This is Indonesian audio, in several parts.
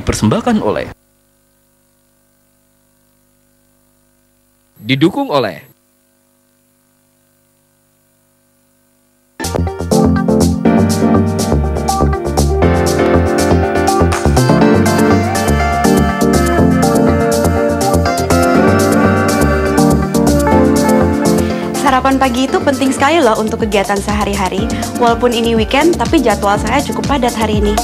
Dipersembahkan oleh, didukung oleh sarapan pagi itu penting sekali loh untuk kegiatan sehari-hari. Walaupun ini weekend, tapi jadwal saya cukup padat hari ini.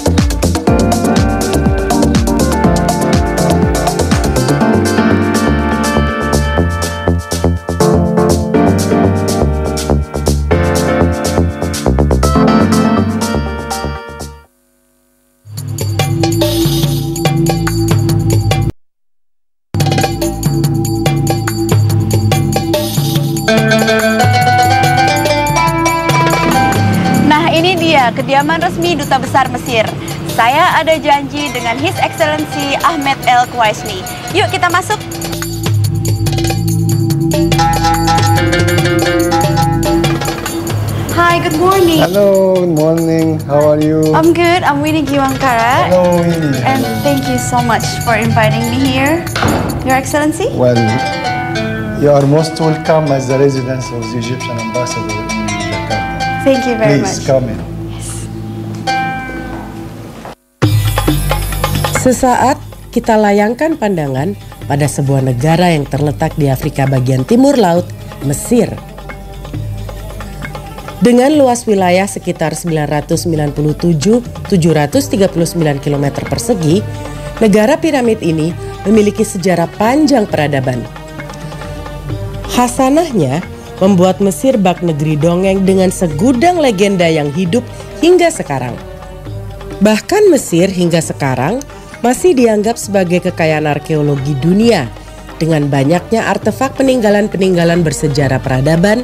Kediaman resmi Duta Besar Mesir. Saya ada janji dengan His Excellency Ahmed El Kuwaisni. Yuk kita masuk. Hi, good morning. Hello, good morning. How are you? I'm good. I'm Winnie Giwangkara. Hello, Winnie. And thank you so much for inviting me here, Your Excellency. Well, you are most welcome as the residence of the Egyptian ambassador in Jakarta. Thank you very much. Please come in. Sesaat kita layangkan pandangan pada sebuah negara yang terletak di Afrika bagian timur laut, Mesir. Dengan luas wilayah sekitar 997.739 km persegi, negara piramid ini memiliki sejarah panjang peradaban. Khasanahnya membuat Mesir bak negeri dongeng dengan segudang legenda yang hidup hingga sekarang. Bahkan Mesir hingga sekarang masih dianggap sebagai kekayaan arkeologi dunia dengan banyaknya artefak peninggalan-peninggalan bersejarah peradaban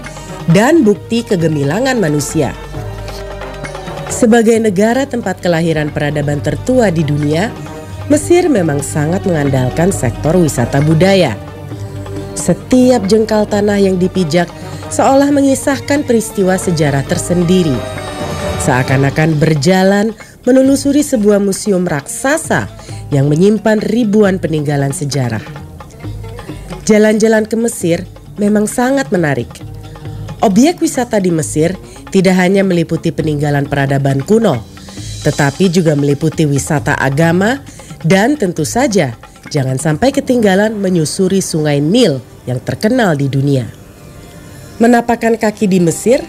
dan bukti kegemilangan manusia. Sebagai negara tempat kelahiran peradaban tertua di dunia, Mesir memang sangat mengandalkan sektor wisata budaya. Setiap jengkal tanah yang dipijak seolah mengisahkan peristiwa sejarah tersendiri. Seakan-akan berjalan menelusuri sebuah museum raksasa yang menyimpan ribuan peninggalan sejarah. Jalan-jalan ke Mesir memang sangat menarik. Objek wisata di Mesir tidak hanya meliputi peninggalan peradaban kuno, tetapi juga meliputi wisata agama dan tentu saja jangan sampai ketinggalan menyusuri sungai Nil yang terkenal di dunia. Menapakkan kaki di Mesir?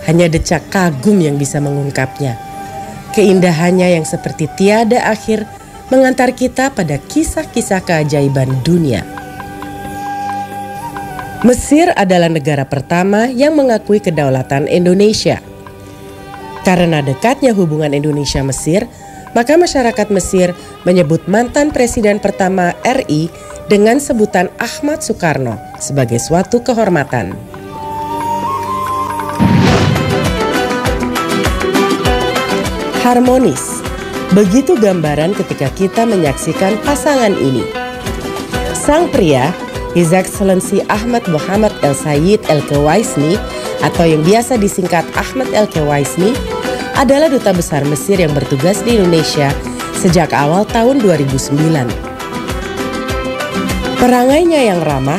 Hanya decak kagum yang bisa mengungkapnya. Keindahannya yang seperti tiada akhir mengantar kita pada kisah-kisah keajaiban dunia. Mesir adalah negara pertama yang mengakui kedaulatan Indonesia. Karena dekatnya hubungan Indonesia-Mesir, maka masyarakat Mesir menyebut mantan presiden pertama RI dengan sebutan Ahmad Soekarno sebagai suatu kehormatan. Harmonis, begitu gambaran ketika kita menyaksikan pasangan ini. Sang pria, His Excellency Ahmad Muhammad El Sayyid El Kuwaisni atau yang biasa disingkat Ahmad El Kuwaisni, adalah duta besar Mesir yang bertugas di Indonesia sejak awal tahun 2009. Perangainya yang ramah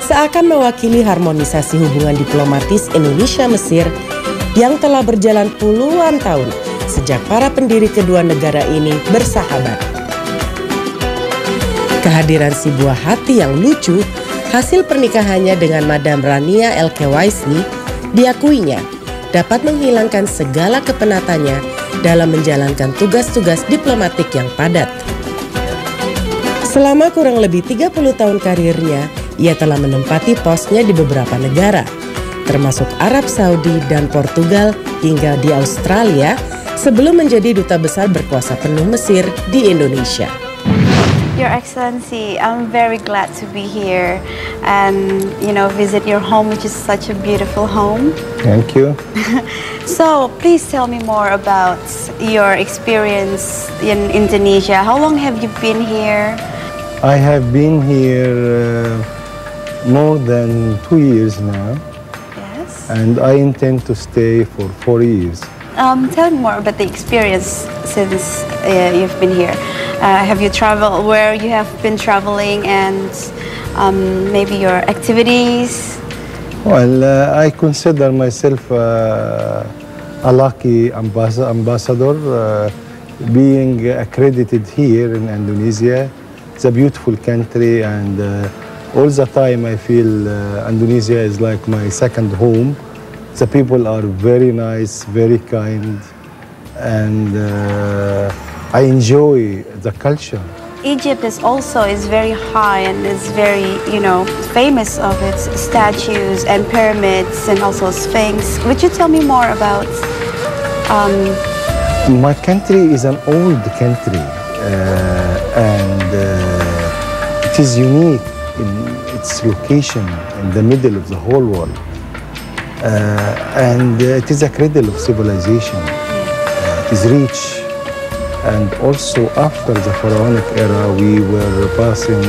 seakan mewakili harmonisasi hubungan diplomatis Indonesia-Mesir yang telah berjalan puluhan tahun sejak para pendiri kedua negara ini bersahabat. Kehadiran si buah hati yang lucu hasil pernikahannya dengan Madam Rania El Kuwaisni diakuinya dapat menghilangkan segala kepenatannya dalam menjalankan tugas-tugas diplomatik yang padat. Selama kurang lebih 30 tahun karirnya, ia telah menempati posnya di beberapa negara, termasuk Arab Saudi dan Portugal hingga di Australia, sebelum menjadi duta besar berkuasa penuh Mesir di Indonesia. Your Excellency, I'm very glad to be here and, visit your home, which is such a beautiful home. Thank you. So, please tell me more about your experience in Indonesia. How long have you been here? I have been here more than 2 years now. Yes. And I intend to stay for 4 years. Tell me more about the experience since you've been here. Have you traveled, where you have been traveling, and maybe your activities? Well, I consider myself a lucky ambassador being accredited here in Indonesia. It's a beautiful country, and all the time I feel Indonesia is like my second home. The people are very nice, very kind, and I enjoy the culture. Egypt is very high and is very, famous of its statues and pyramids and also Sphinx. Would you tell me more about? My country is an old country, and it is unique in its location in the middle of the whole world. And it is a cradle of civilization. It is rich. And also after the pharaonic era, we were passing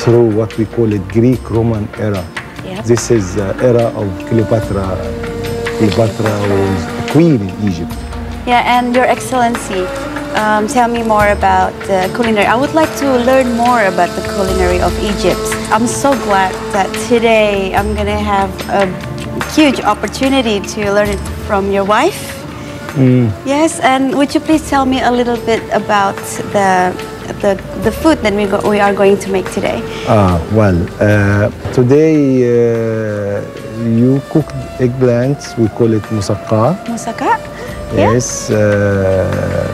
through what we call it Greek-Roman era. Yep. This is the era of Cleopatra. Cleopatra was a queen in Egypt. Yeah, and Your Excellency, tell me more about the culinary. I would like to learn more about the culinary of Egypt. I'm so glad that today I'm going to have a huge opportunity to learn it from your wife. Yes, and would you please tell me a little bit about the food that we are going to make today? Today you cooked eggplants. We call it moussaka. Moussaka? Yes,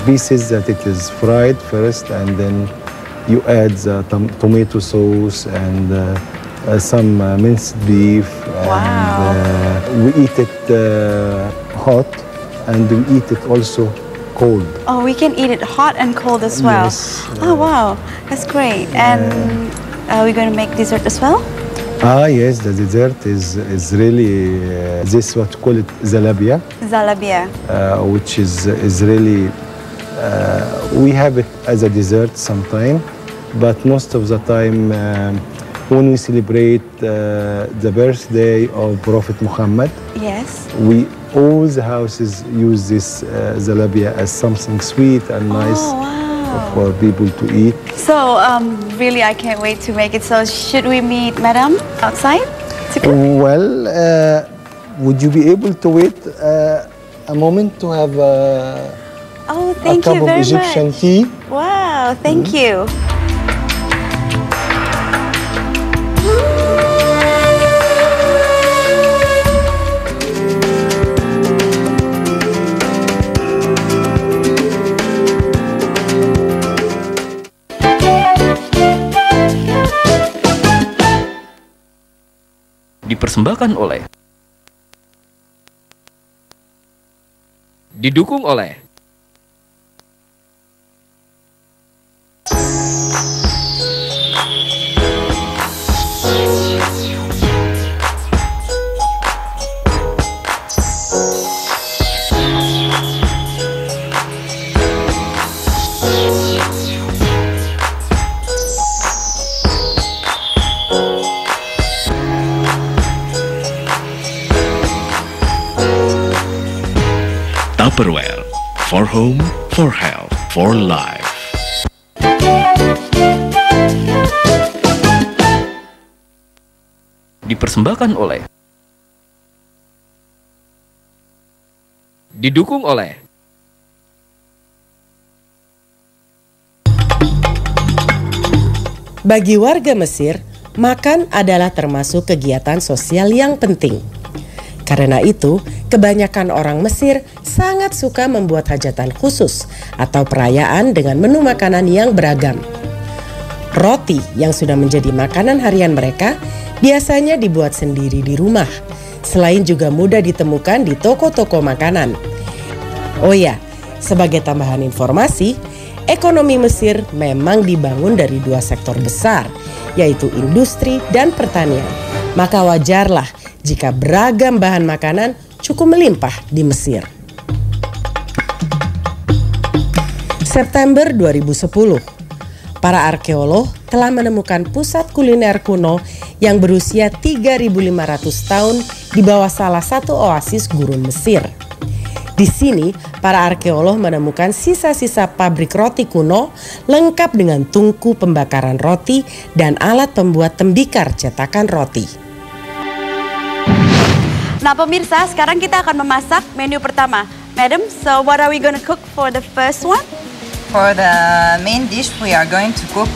pieces that it is fried first, and then you add the tomato sauce and some minced beef. Wow. And we eat it hot, and we eat it also cold. Oh, we can eat it hot and cold as well. Yes. Oh, wow. That's great. And are we going to make dessert as well? Yes, the dessert is really, this what call it zalabia. Zalabia. Which is really, we have it as a dessert sometime, but most of the time when we celebrate the birthday of Prophet Muhammad, Yes. all the houses use this zalabia as something sweet and nice. Oh, wow. For people to eat. So, really, I can't wait to make it. So, should we meet Madam outside to cook? Well, would you be able to wait a moment to have Oh, a thank cup you of very Egyptian much. tea? Wow, thank you. Dipersembahkan oleh, didukung oleh Tupperware, for home, for health, for life. dipersembahkan oleh, didukung oleh Bagi warga Mesir, makan adalah termasuk kegiatan sosial yang penting. Karena itu, kebanyakan orang Mesir sangat suka membuat hajatan khusus atau perayaan dengan menu makanan yang beragam. Roti yang sudah menjadi makanan harian mereka biasanya dibuat sendiri di rumah, selain juga mudah ditemukan di toko-toko makanan. Oh ya, sebagai tambahan informasi, ekonomi Mesir memang dibangun dari dua sektor besar, yaitu industri dan pertanian. Maka wajarlah jika beragam bahan makanan cukup melimpah di Mesir. September 2010, para arkeolog telah menemukan pusat kuliner kuno yang berusia 3.500 tahun di bawah salah satu oasis gurun Mesir. Di sini, para arkeolog menemukan sisa-sisa pabrik roti kuno lengkap dengan tungku pembakaran roti dan alat pembuat tembikar cetakan roti. Nah pemirsa, sekarang kita akan memasak menu pertama. Madam, so what are we going to cook for the first one? For the main dish, we are going to cook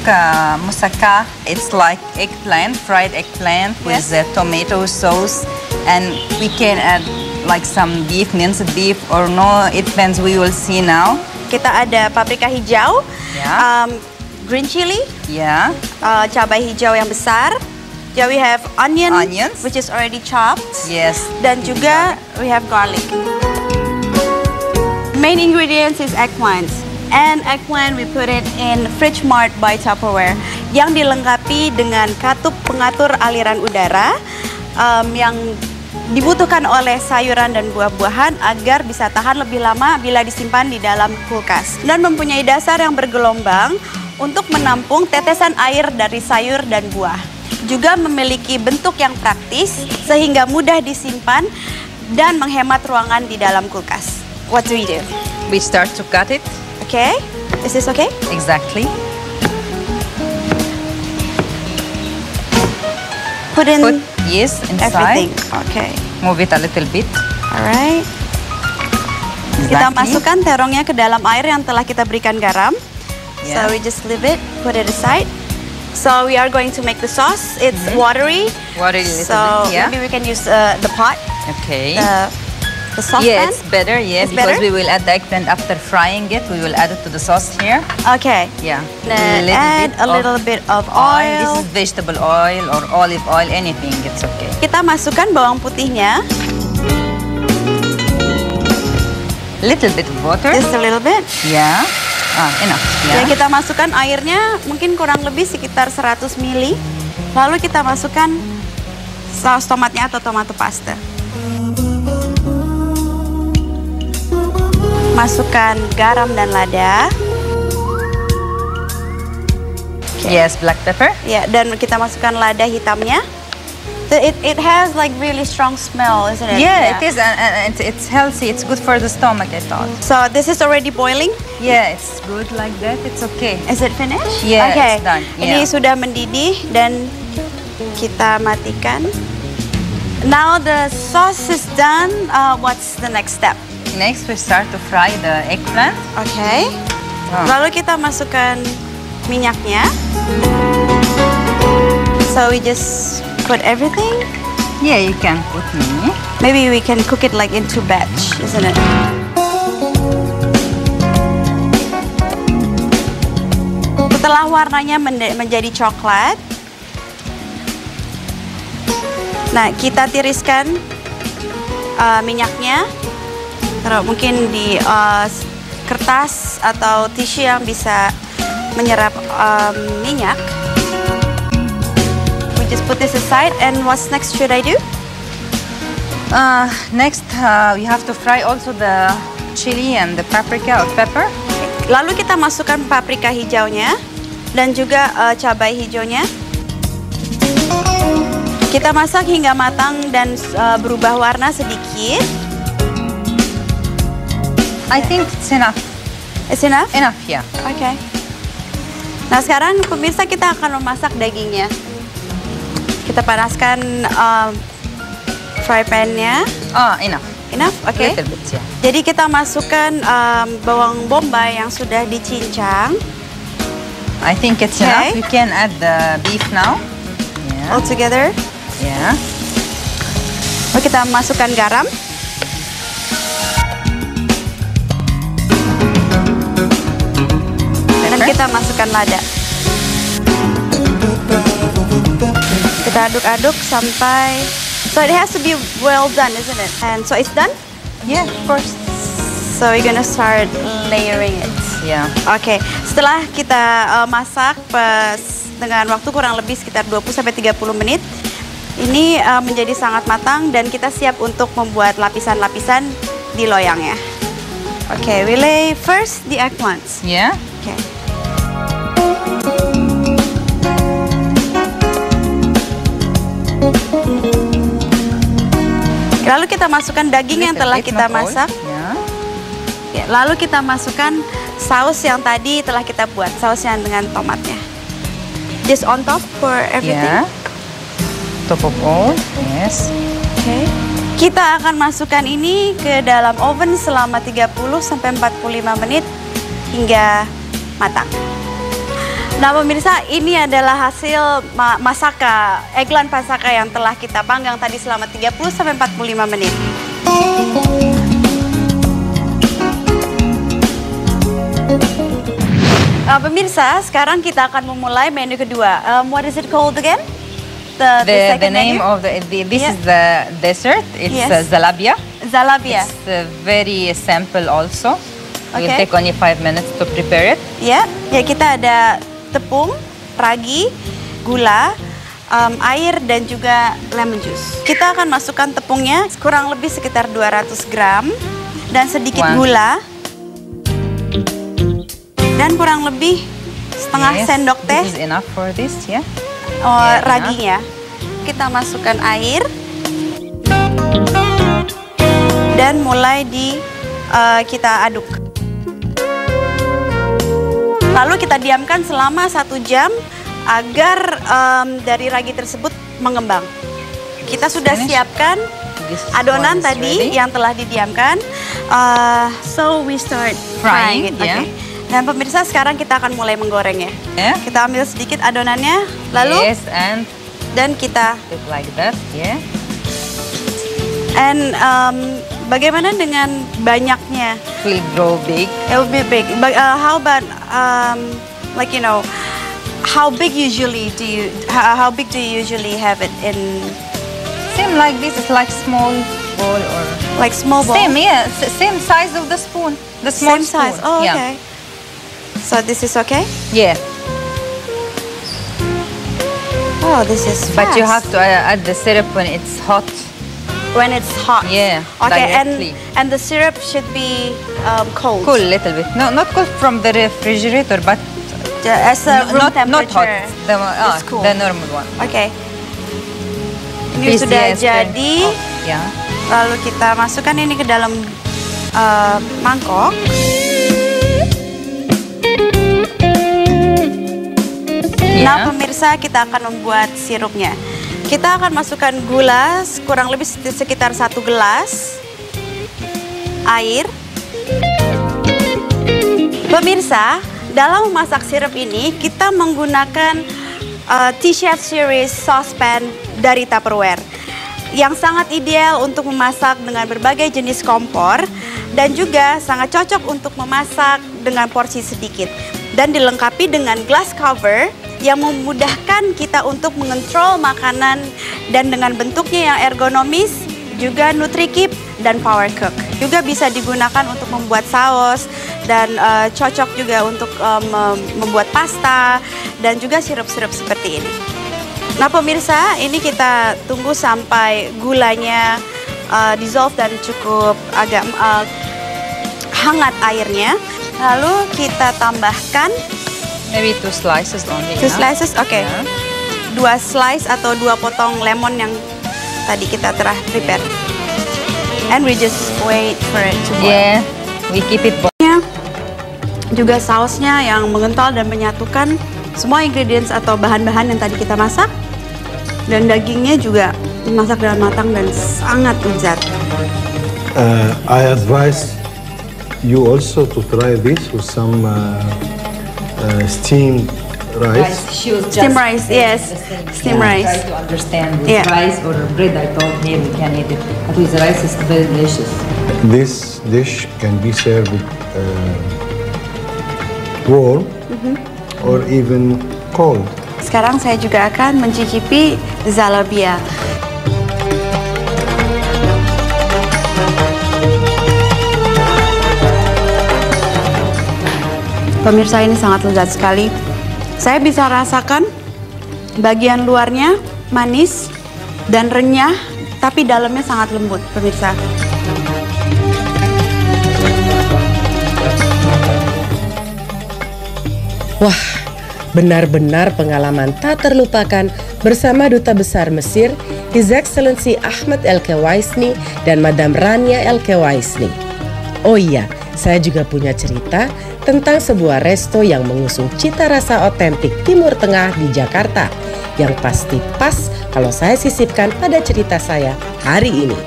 moussaka. It's like eggplant, fried eggplant with tomato sauce, and we can add like some beef, minced beef or no. It depends. We will see now. Kita ada paprika hijau, green chili, cabai hijau yang besar. Yeah, we have onions, which is already chopped. Yes. Dan juga we have garlic. Main ingredients is eggplant. And eggplant we put it in Fridge Mart by Tupperware yang dilengkapi dengan katup pengatur aliran udara yang dibutuhkan oleh sayuran dan buah-buahan agar bisa tahan lebih lama bila disimpan di dalam kulkas. Dan mempunyai dasar yang bergelombang untuk menampung tetesan air dari sayur dan buah. Juga memiliki bentuk yang praktis sehingga mudah disimpan dan menghemat ruangan di dalam kulkas. What do we do? We start to cut it. Okay, is this okay? Exactly. Put yes, inside. Everything. Okay. Move it a little bit. Alright. Exactly. Kita masukkan terongnya ke dalam air yang telah kita berikan garam. Yeah. So we just leave it, put it aside. So we are going to make the sauce. It's watery. Watery a little so bit, yeah. Maybe we can use the pot. Okay. The saucepan? Yeah, it's better, It's because better? we will add the eggplant after frying it. We will add it to the sauce here. Okay. Yeah. Then add a little bit of oil. This is vegetable oil or olive oil, anything, it's okay. Kita masukkan bawang putihnya. Little bit of water. Just a little bit. Yeah. Enough. Ya, Yeah. kita masukkan airnya mungkin kurang lebih sekitar 100 ml. Lalu kita masukkan saus tomatnya atau tomato pasta. Masukkan garam dan lada. Yes, black pepper. Ya, dan kita masukkan lada hitamnya. So it has like really strong smell, isn't it? Yeah, it is, and it's healthy. It's good for the stomach, I thought. So this is already boiling. Yeah, it's good like that. It's okay. Is it finished? Yeah, okay. it's done. Ini Yeah. sudah mendidih dan kita matikan. Now the sauce is done. What's the next step? Next, we start to fry the eggplant. Okay. Lalu kita masukkan minyaknya. So we just put everything. Yeah, you can put me. Maybe we can cook it like into batch, isn't it? Setelah warnanya menjadi coklat, nah kita tiriskan minyaknya. Taruh mungkin di kertas atau tisu yang bisa menyerap minyak. We just put this aside, and what's next should I do? Next, we have to fry also the chili and the paprika or pepper. Lalu kita masukkan paprika hijaunya dan juga cabai hijaunya. Kita masak hingga matang dan berubah warna sedikit. I think it's enough. It's enough? Enough, yeah. Okay. Nah sekarang pemirsa kita akan memasak dagingnya. Kita panaskan fry pan-nya. Enough. Enough? Okay. Little bit, yeah. Jadi kita masukkan bawang bombay yang sudah dicincang. I think it's enough. We can add the beef now. Yeah. All together. Yeah. Kita masukkan garam. Dan kita masukkan lada. Kita aduk-aduk sampai... So it has to be well done, isn't it? And so it's done? Yeah, of course. So we're gonna start layering it. Yeah. Oke, setelah kita masak dengan waktu kurang lebih sekitar 20-30 menit, ini menjadi sangat matang dan kita siap untuk membuat lapisan-lapisan di loyangnya. Oke, we lay first the eggplants. Yeah. Oke. Lalu kita masukkan daging yang telah kita masak. Yeah. Ya, lalu kita masukkan saus yang tadi telah kita buat, saus yang dengan tomatnya. Just on top for everything. Yeah. Top of all. Yes. Oke. Kita akan masukkan ini ke dalam oven selama 30-45 menit hingga matang. Nah pemirsa, ini adalah hasil masaka, eggplant pasaka yang telah kita panggang tadi selama 30-45 menit. Pemirsa, sekarang kita akan memulai menu kedua. What is it called again? The name menu? of this is the dessert. It's zalabia. Zalabia. It's very simple also. It will Okay. take only 5 minutes to prepare it. Ya, kita ada tepung, ragi, gula, air dan juga lemon juice. Kita akan masukkan tepungnya kurang lebih sekitar 200 gram dan sedikit gula dan kurang lebih setengah sendok teh. This is enough for this, yeah. Raginya. Kita masukkan air dan mulai kita aduk. Lalu kita diamkan selama 1 jam agar dari ragi tersebut mengembang. Kita sudah siapkan adonan tadi yang telah didiamkan. So we start frying it. Yeah. Okay. Dan pemirsa, sekarang kita akan mulai menggorengnya. Yeah. Kita ambil sedikit adonannya, lalu dan kita like that, yeah. And bagaimana dengan banyaknya? It will grow big. It will be big. But how about like how big do you usually have it in? Same like this. It's like small bowl or like small bowl. Same, yeah. Same size of the spoon. The small Same size. spoon. Oh, yeah. okay. So this is okay? Yeah. Oh, this is fast. But you have to add the syrup when it's hot. When it's hot. Yeah. Okay, directly. and the syrup should be cold. Cool, a little bit. No, not cold from the refrigerator, but As a room temperature. not hot. It's cool. The normal one. Okay. Ini sudah jadi. Yeah. Lalu kita masukkan ini ke dalam mangkok. Nah pemirsa, kita akan membuat sirupnya. Kita akan masukkan gula kurang lebih sekitar 1 gelas, air. Pemirsa, dalam memasak sirup ini kita menggunakan T-Chef Series saucepan dari Tupperware yang sangat ideal untuk memasak dengan berbagai jenis kompor dan juga sangat cocok untuk memasak dengan porsi sedikit dan dilengkapi dengan glass cover yang memudahkan kita untuk mengontrol makanan dan dengan bentuknya yang ergonomis, juga NutriKeep dan Power Cook. Juga bisa digunakan untuk membuat saus dan cocok juga untuk membuat pasta dan juga sirup-sirup seperti ini. Nah pemirsa, ini kita tunggu sampai gulanya dissolve dan cukup agak hangat airnya. Lalu kita tambahkan Maybe 2 slices only. 2 slices, oke. Okay. Yeah. 2 slice atau 2 potong lemon yang tadi kita telah prepare. And we just wait for it to boil. Yeah, we keep it boiling. Juga sausnya yang mengental dan menyatukan semua ingredients atau bahan-bahan yang tadi kita masak. Dan dagingnya juga dimasak dengan matang dan sangat lezat. I advise you also to try this with some steamed rice. Steamed rice, yes. Steamed rice. Try to understand with rice or bread. I thought here we can eat it, but with rice it's very delicious. This dish can be served warm or even cold. Sekarang saya juga akan mencicipi zalabia. Pemirsa, ini sangat lezat sekali. Saya bisa rasakan bagian luarnya manis dan renyah, tapi dalamnya sangat lembut, pemirsa. Wah, benar-benar pengalaman tak terlupakan bersama Duta Besar Mesir, His Excellency Ahmed El Kewaisni dan Madam Rania El Kewaisni. Oh iya, saya juga punya cerita tentang sebuah resto yang mengusung cita rasa otentik Timur Tengah di Jakarta, yang pasti pas kalau saya sisipkan pada cerita saya hari ini.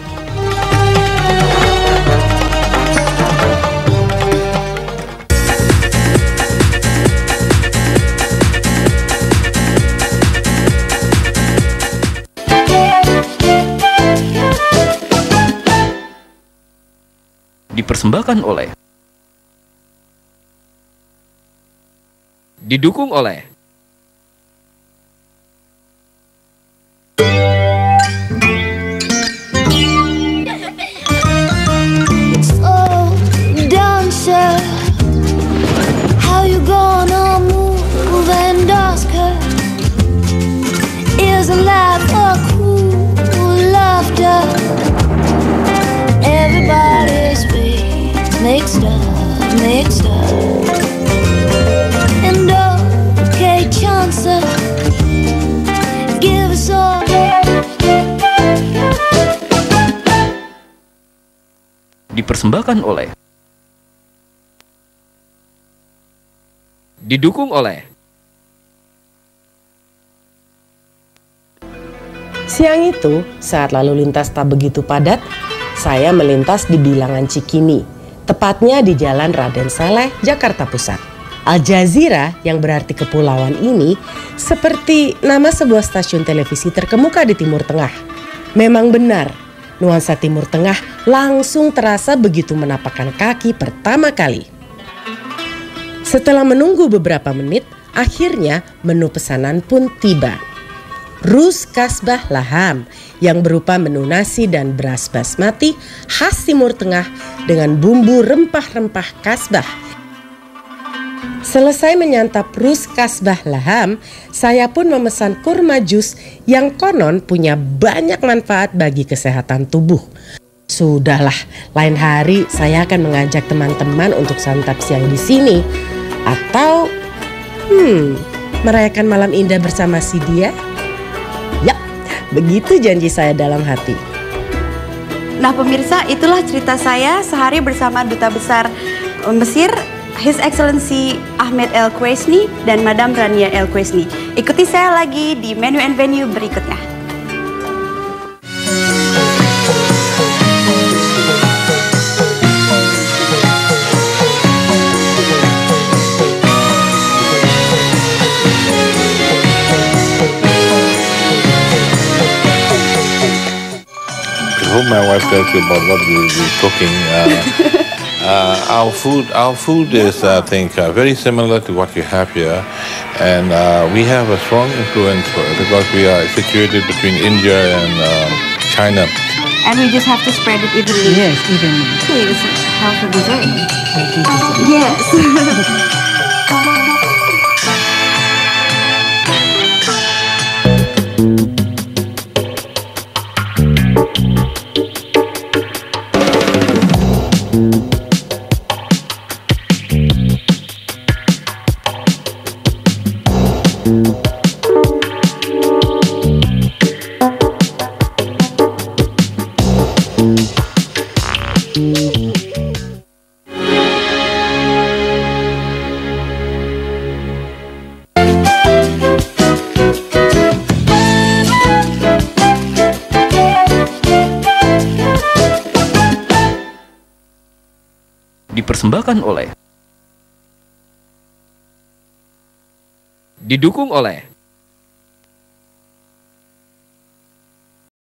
Dipersembahkan oleh, didukung oleh, Oh, dancer, how you gonna move and ask her? Isn't life a cool laughter? Everybody's mixed up, and okay, chances, give us all. dipersembahkan oleh, didukung oleh. Siang itu, saat lalu lintas tak begitu padat, saya melintas di bilangan Cikini, tepatnya di Jalan Raden Saleh, Jakarta Pusat. Al Jazeera yang berarti kepulauan ini seperti nama sebuah stasiun televisi terkemuka di Timur Tengah. Memang benar, nuansa Timur Tengah langsung terasa begitu menapakkan kaki pertama kali. Setelah menunggu beberapa menit, akhirnya menu pesanan pun tiba. Rus kasbah laham yang berupa menu nasi dan beras basmati khas Timur Tengah dengan bumbu rempah-rempah kasbah. Selesai menyantap rus kasbah laham, saya pun memesan kurma jus yang konon punya banyak manfaat bagi kesehatan tubuh. Sudahlah, lain hari saya akan mengajak teman-teman untuk santap siang di sini. Atau, merayakan malam indah bersama si dia. Begitu janji saya dalam hati. Nah pemirsa, itulah cerita saya sehari bersama Duta Besar Mesir, His Excellency Ahmed El Quaisni dan Madam Rania El Quaisni. Ikuti saya lagi di menu and venue berikutnya. I hope my wife tells you about what we'll be cooking. Our food is, I think, very similar to what you have here, and we have a strong influence because we are situated between India and China. And we just have to spread it evenly. Yes, evenly. Okay, it's a healthy dessert. Yes. Dipersembahkan oleh, didukung oleh,